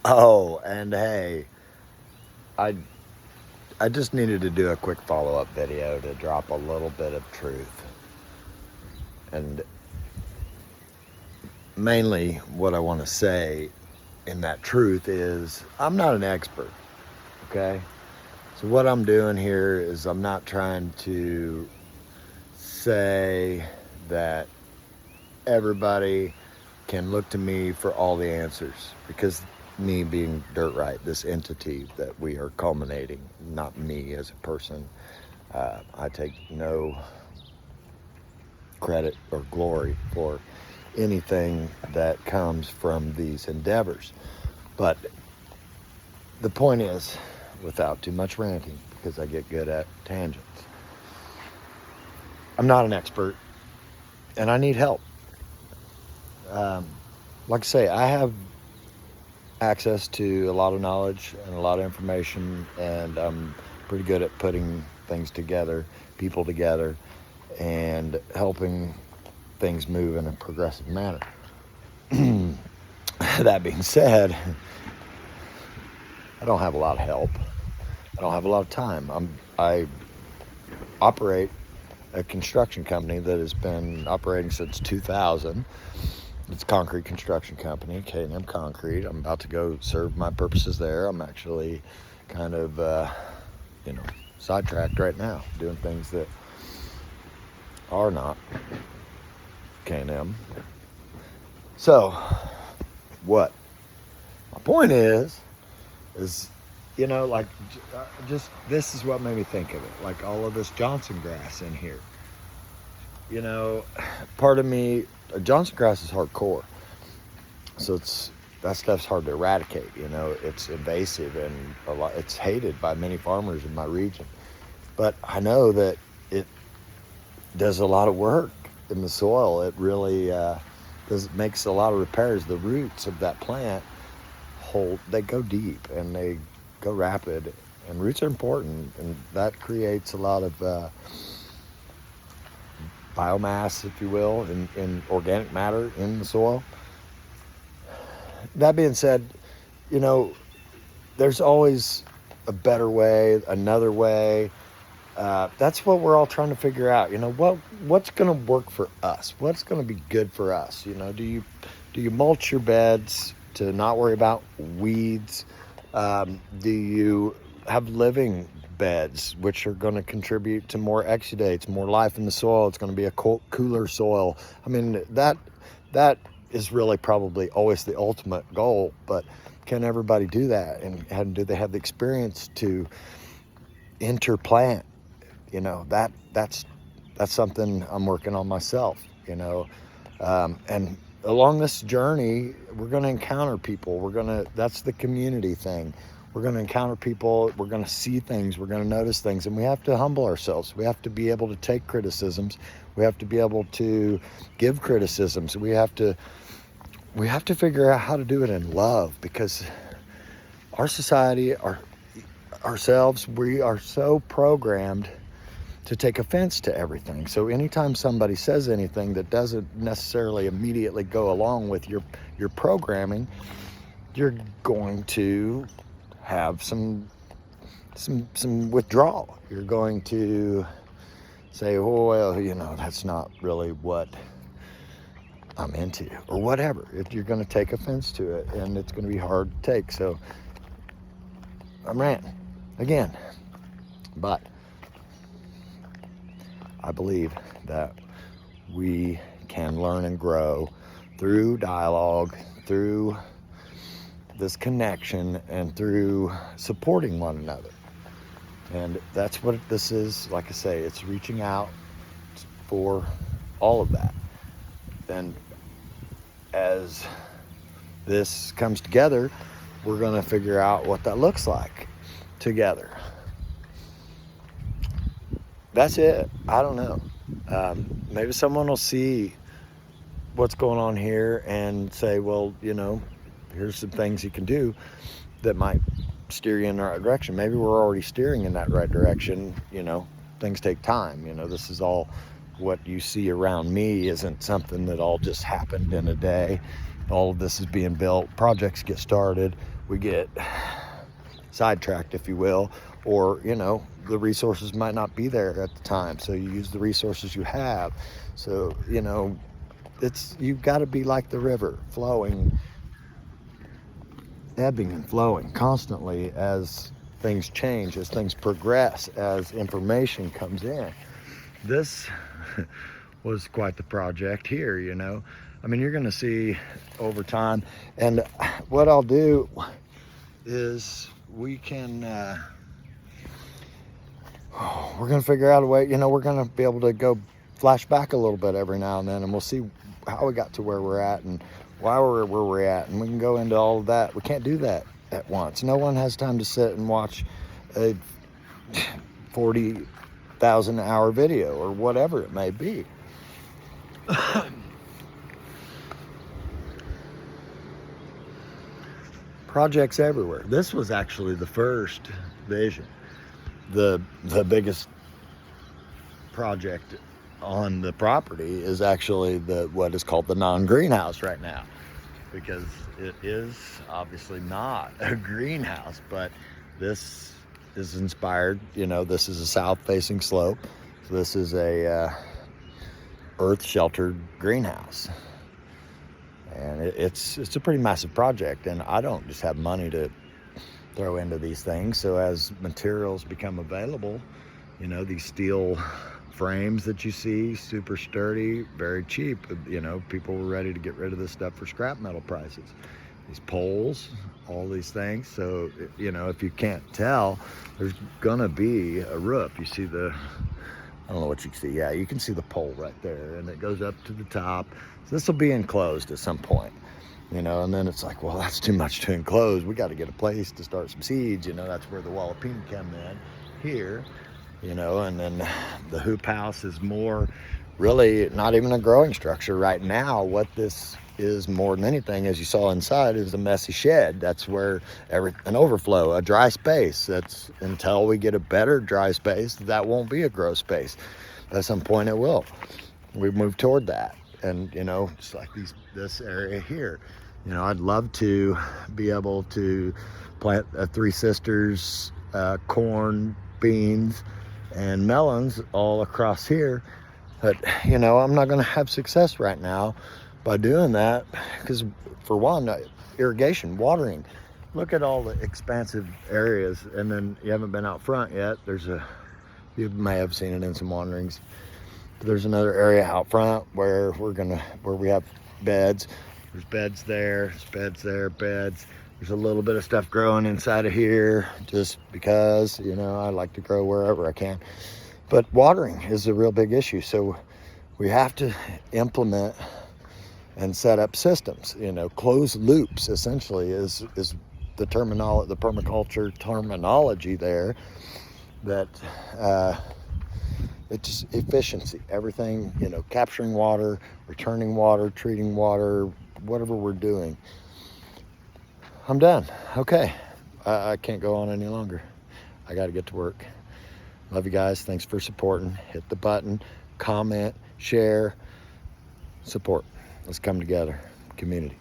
Oh, and hey, I I just needed to do a quick follow-up video to drop a little bit of truth. And mainly what I want to say in that truth is I'm not an expert, okay? So what I'm doing here is I'm not trying to say that everybody can look to me for all the answers, because me being Dirt-Rite, this entity that we are culminating, not me as a person, I take no credit or glory for anything that comes from these endeavors. But the point is, without too much ranting, because I get good at tangents, I'm not an expert and I need help. Um, like I say, I have access to a lot of knowledge and a lot of information, and I'm pretty good at putting things together, people together, and helping things move in a progressive manner. That being said, I don't have a lot of help. I don't have a lot of time. I operate a construction company that has been operating since 2000. It's a concrete construction company, K&M Concrete. I'm about to go serve my purposes there. I'm actually kind of, sidetracked right now, doing things that are not K&M. So, what? My point is, like, just this is what made me think of it. Like all of this Johnson grass in here. Part of me, Johnson grass is hardcore. So that stuff's hard to eradicate. It's invasive and it's hated by many farmers in my region. But I know that it does a lot of work in the soil. It really makes a lot of repairs. The roots of that plant they go deep and they go rapid, and roots are important, and that creates a lot of biomass, if you will, in organic matter in the soil. That being said, there's always a better way, another way. That's what we're all trying to figure out. What's going to work for us? What's going to be good for us? Do you mulch your beds to not worry about weeds? Do you have living beds, which are going to contribute to more exudates, more life in the soil? It's going to be a cooler soil. I mean, that is really probably always the ultimate goal, but can everybody do that? And do they have the experience to interplant? That's something I'm working on myself, and along this journey, we're going to encounter people. That's the community thing. We're going to encounter people. We're going to see things. We're going to notice things, and we have to humble ourselves. We have to be able to take criticisms. We have to be able to give criticisms. We have to figure out how to do it in love, because our society, ourselves, we are so programmed to take offense to everything. So anytime somebody says anything that doesn't necessarily immediately go along with your programming, you're going to have some withdrawal. You're going to say, oh, well, that's not really what I'm into, or whatever. If you're going to take offense to it, and it's going to be hard to take. So I'm ranting again, but I believe that we can learn and grow through dialogue, through this connection, and through supporting one another. And that's what this is. Like I say, it's reaching out for all of that. And as this comes together, we're going to figure out what that looks like together. That's it. I don't know. Maybe someone will see what's going on here and say, well, here's some things you can do that might steer you in the right direction. Maybe we're already steering in that right direction. Things take time. This is all what you see around me isn't something that all just happened in a day. all of this is being built. Projects get started. We get sidetracked, if you will, or, you know, the resources might not be there at the time. So you use the resources you have. So, you know, you've got to be like the river, flowing, ebbing and flowing constantly as things change, as things progress, as information comes in. This was quite the project here, you know. I mean, you're going to see over time. And what I'll do is we can, we're going to figure out a way, you know, we're going to be able to go flash back a little bit every now and then, and we'll see how we got to where we're at and why we're where we're at. And we can go into all of that. We can't do that at once. No one has time to sit and watch a 40,000 hour video or whatever it may be. Projects everywhere. This was actually the first vision. The biggest project on the property is actually what is called the non-greenhouse right now, because it is obviously not a greenhouse, but this is inspired, you know, this is a south-facing slope. So this is a earth-sheltered greenhouse. And it's a pretty massive project, and I don't just have money to throw into these things. So as materials become available, you know, these steel frames that you see, super sturdy, very cheap, you know, people were ready to get rid of this stuff for scrap metal prices. These poles, all these things. So, you know, if you can't tell, there's gonna be a roof. You see I don't know what you can see. Yeah, you can see the pole right there, and it goes up to the top. So this will be enclosed at some point, you know, and then it's like, well, that's too much to enclose. We got to get a place to start some seeds, you know. That's where the wallopini come in here, you know. And then the hoop house is more really not even a growing structure right now. What this is more than anything, as you saw inside, is a messy shed. That's where an overflow, a dry space. That's until we get a better dry space, that won't be a grow space. At some point it will. We move toward that. And, you know, just like this area here, you know, I'd love to be able to plant Three Sisters, corn, beans, and melons all across here. But, you know, I'm not going to have success right now by doing that, because for one, irrigation, watering. Look at all the expansive areas, and then you haven't been out front yet. You may have seen it in some wanderings. There's another area out front where we have beds. There's beds there, beds. There's a little bit of stuff growing inside of here, just because, you know, I like to grow wherever I can. But watering is a real big issue. So we have to implement and set up systems, you know. Closed loops essentially is the permaculture terminology there, that it's efficiency, everything, you know, capturing water, returning water, treating water, whatever we're doing. I'm done. Okay, I can't go on any longer. I got to get to work. Love you guys. Thanks for supporting. Hit the button, comment, share, support. Let's come together, community.